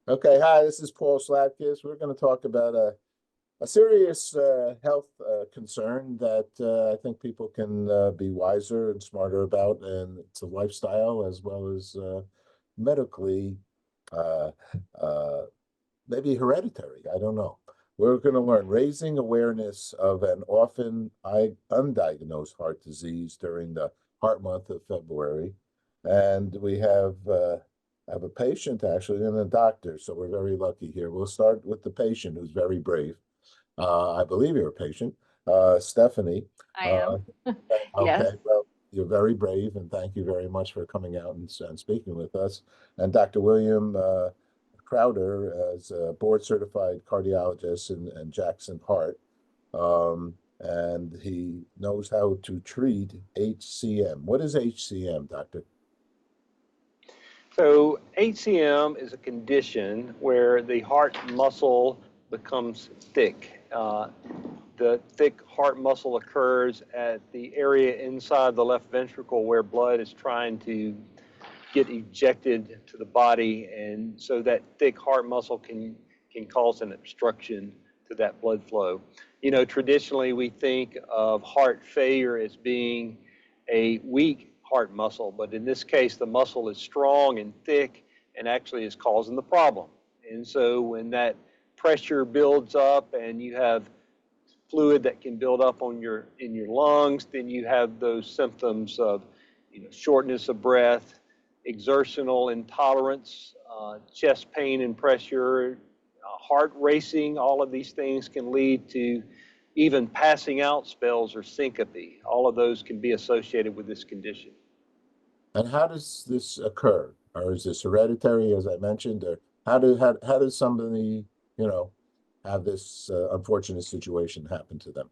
Okay, hi, this is Paul Slatkus. We're going to talk about a serious health concern that I think people can be wiser and smarter about, and it's a lifestyle as well as medically, uh, uh, maybe hereditary. I don't know. We're going to learn raising awareness of an often undiagnosed heart disease during the Heart Month of February. And we have a patient actually and a doctor, so we're very lucky here. We'll start with the patient who's very brave. I believe you're a patient, Stephanie. I Uh, am. okay, Yes. well, you're very brave, and thank you very much for coming out and speaking with us. And Dr. William Crowder is a board certified cardiologist and Jackson Heart. And he knows how to treat HCM. What is HCM, doctor? So HCM is a condition where the heart muscle becomes thick. The thick heart muscle occurs at the area inside the left ventricle where blood is trying to get ejected to the body, and so that thick heart muscle can cause an obstruction to that blood flow. You know, traditionally we think of heart failure as being a weak heart muscle, but in this case the muscle is strong and thick and actually is causing the problem. And so when that pressure builds up and you have fluid that can build up on your in your lungs, then you have those symptoms of, shortness of breath, exertional intolerance, chest pain and pressure, heart racing. All of these things can lead to even passing out spells or syncope. All of those can be associated with this condition. And how does this occur? Or is this hereditary, as I mentioned? Or how does somebody, you know, have this unfortunate situation happen to them?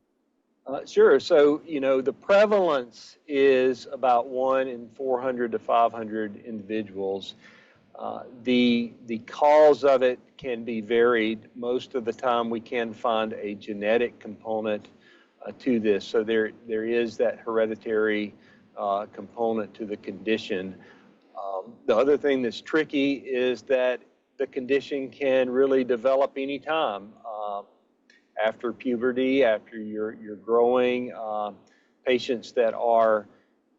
Sure. So, the prevalence is about 1 in 400 to 500 individuals. The cause of it can be varied. Most of the time, we can find a genetic component to this. So there is that hereditary component to the condition. The other thing that's tricky is that the condition can really develop anytime. After puberty, after you're growing, patients that are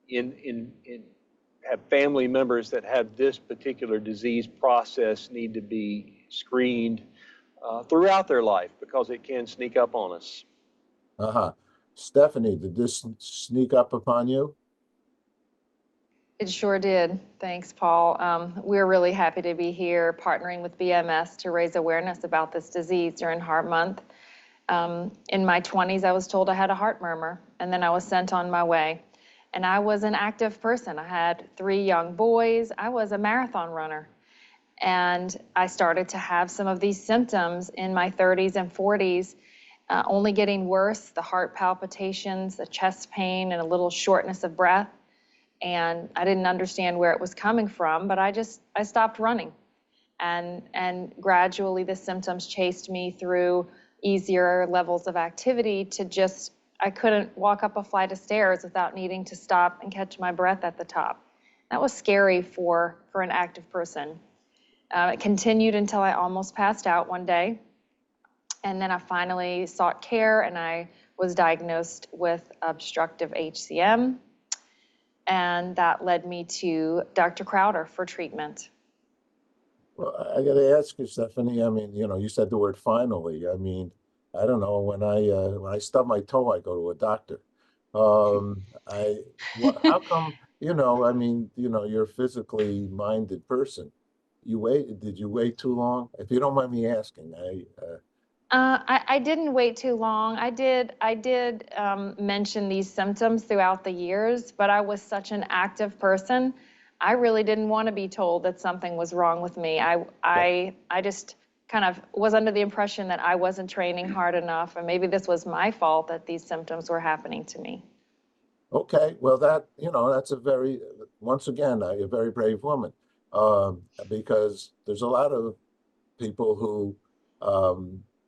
in have family members that have this particular disease process need to be screened throughout their life because it can sneak up on us. Uh-huh. Stephanie, did this sneak up upon you? It sure did. Thanks, Paul. We're really happy to be here partnering with BMS to raise awareness about this disease during Heart Month. In my 20s, I was told I had a heart murmur, and then I was sent on my way. And I was an active person. I had 3 young boys. I was a marathon runner. And I started to have some of these symptoms in my 30s and 40s, only getting worse, the heart palpitations, the chest pain, and a little shortness of breath. And I didn't understand where it was coming from, but I stopped running. And gradually the symptoms chased me through easier levels of activity to just, I couldn't walk up a flight of stairs without needing to stop and catch my breath at the top. That was scary for an active person. It continued until I almost passed out one day. And then I finally sought care and I was diagnosed with obstructive HCM. And that led me to Dr. Crowder for treatment. Well, I got to ask you, Stephanie. I mean, you said the word finally. I mean, I don't know when I stub my toe, I go to a doctor. How come, I mean, you're a physically minded person. Did you wait too long? If you don't mind me asking, I didn't wait too long. I did mention these symptoms throughout the years, but I was such an active person. I really didn't want to be told that something was wrong with me. yeah. I just kind of was under the impression that I wasn't training hard enough, and maybe this was my fault that these symptoms were happening to me. Okay, well, that's once again, a very brave woman, because there's a lot of people who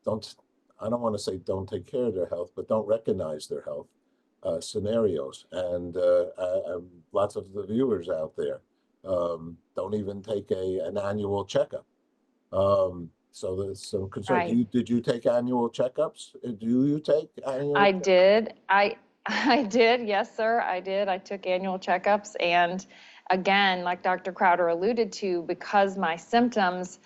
don't, I don't want to say don't take care of their health, but don't recognize their health scenarios. And lots of the viewers out there don't even take an annual checkup. So there's some concern. Right. Did you take annual checkups? Do you take annual? I did. I did. Yes, sir. I did. I took annual checkups. And again, like Dr. Crowder alluded to, because my symptoms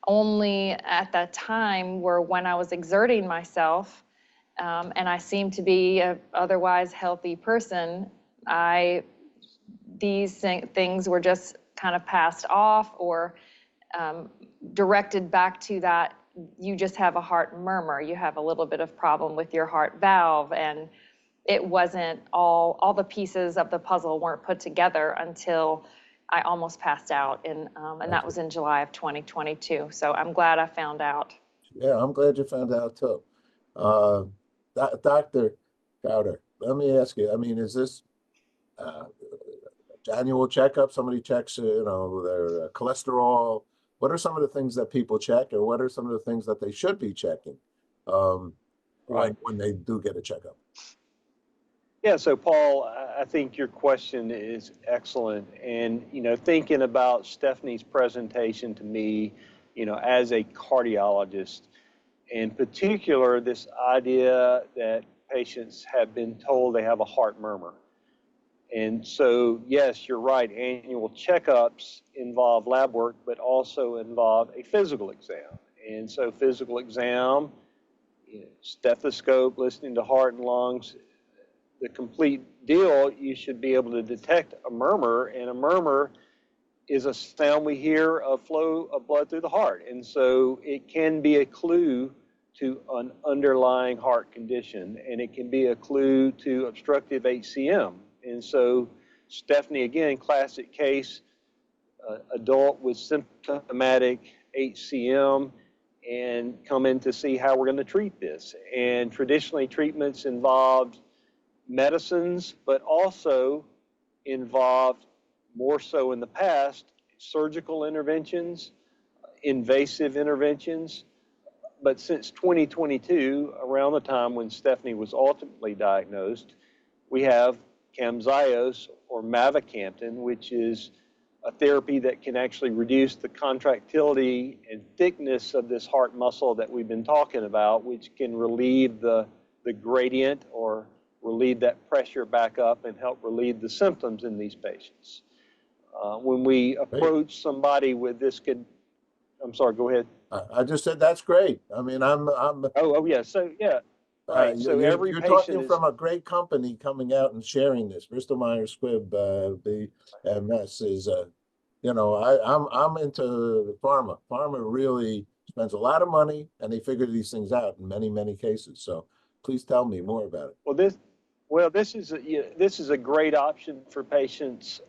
only at that time were when I was exerting myself, and I seemed to be a otherwise healthy person, these things were just kind of passed off or directed back to that you just have a heart murmur, you have a little bit of problem with your heart valve, and it wasn't all the pieces of the puzzle weren't put together until I almost passed out, and that was in July of 2022. So I'm glad I found out. Yeah, I'm glad you found out too. Uh, Dr. Crowder, let me ask you, I mean, is this uh, annual checkup? Somebody checks, their cholesterol. What are some of the things that people check, or what are some of the things that they should be checking Right. when they do get a checkup? Yeah, so Paul, I think your question is excellent. And, thinking about Stephanie's presentation to me, as a cardiologist, in particular, this idea that patients have been told they have a heart murmur. And so, yes, you're right, annual checkups involve lab work, but also involve a physical exam. And so physical exam, stethoscope, listening to heart and lungs, the complete deal, you should be able to detect a murmur, and a murmur is a sound we hear of flow of blood through the heart. And so it can be a clue to an underlying heart condition, and it can be a clue to obstructive HCM. And so Stephanie, again, classic case, adult with symptomatic HCM, and come in to see how we're going to treat this. And traditionally, treatments involved medicines, but also involved, more so in the past, surgical interventions, invasive interventions. But since 2022, around the time when Stephanie was ultimately diagnosed, we have camzyos or mavacamten, which is a therapy that can actually reduce the contractility and thickness of this heart muscle that we've been talking about, which can relieve the gradient or relieve that pressure back up and help relieve the symptoms in these patients. When we approach somebody with this, I'm sorry, go ahead. I just said that's great. I mean, Oh yeah. So yeah, right. So every you're patient talking is from a great company coming out and sharing this. Bristol Myers Squibb, BMS is, I'm into pharma. Pharma really spends a lot of money, and they figure these things out in many, many cases. So please tell me more about it. this is a great option for patients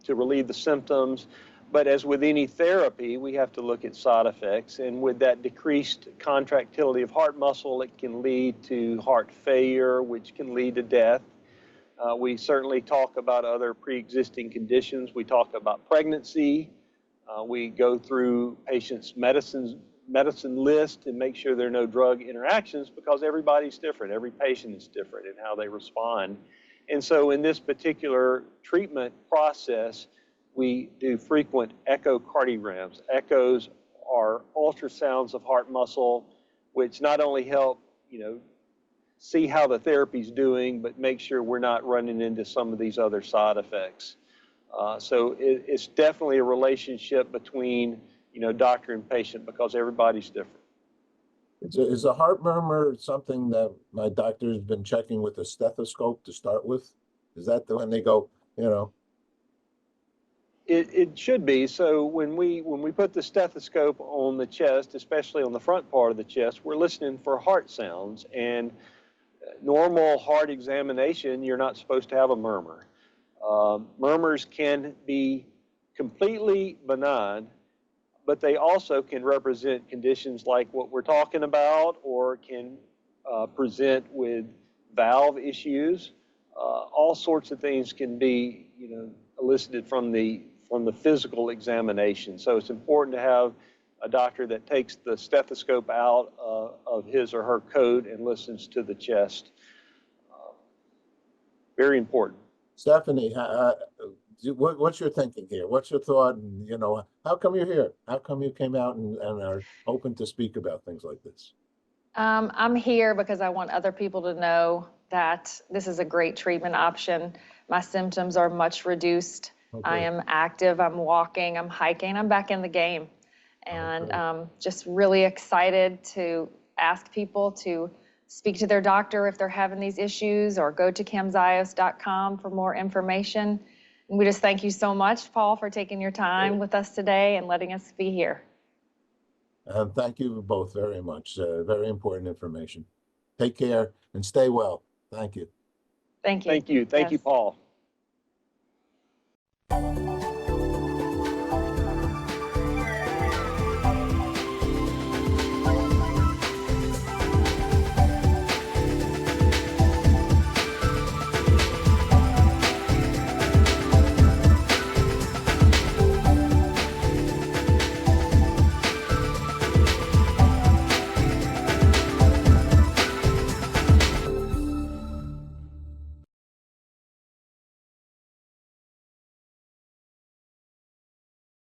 to relieve the symptoms. But as with any therapy, we have to look at side effects. And with that decreased contractility of heart muscle, it can lead to heart failure, which can lead to death. We certainly talk about other pre-existing conditions. We talk about pregnancy. We go through patients' medicine list and make sure there are no drug interactions, because everybody's different. Every patient is different in how they respond. And so in this particular treatment process, we do frequent echocardiograms. Echoes are ultrasounds of heart muscle, which not only help, see how the therapy's doing, but make sure we're not running into some of these other side effects. So it's definitely a relationship between, doctor and patient, because everybody's different. Is a heart murmur something that my doctor's been checking with a stethoscope to start with? Is that when they go, It should be. So when we put the stethoscope on the chest, especially on the front part of the chest, we're listening for heart sounds. And normal heart examination, you're not supposed to have a murmur. Murmurs can be completely benign, but they also can represent conditions like what we're talking about, or can present with valve issues. All sorts of things can be, elicited from the physical examination. So it's important to have a doctor that takes the stethoscope out of his or her coat and listens to the chest. Very important. Stephanie, what's your thinking here? What's your thought? And, you know, how come you're here? How come you came out and are open to speak about things like this? I'm here because I want other people to know that this is a great treatment option. My symptoms are much reduced. I Okay. am active, I'm walking, I'm hiking, I'm back in the game. And Okay. just really excited to ask people to speak to their doctor if they're having these issues, or go to camzyos.com for more information. And we just thank you so much, Paul, for taking your time with us today and letting us be here. And thank you both very much. Very important information. Take care and stay well. Thank you. Thank you. Thank you. Thank you, Yes. Paul.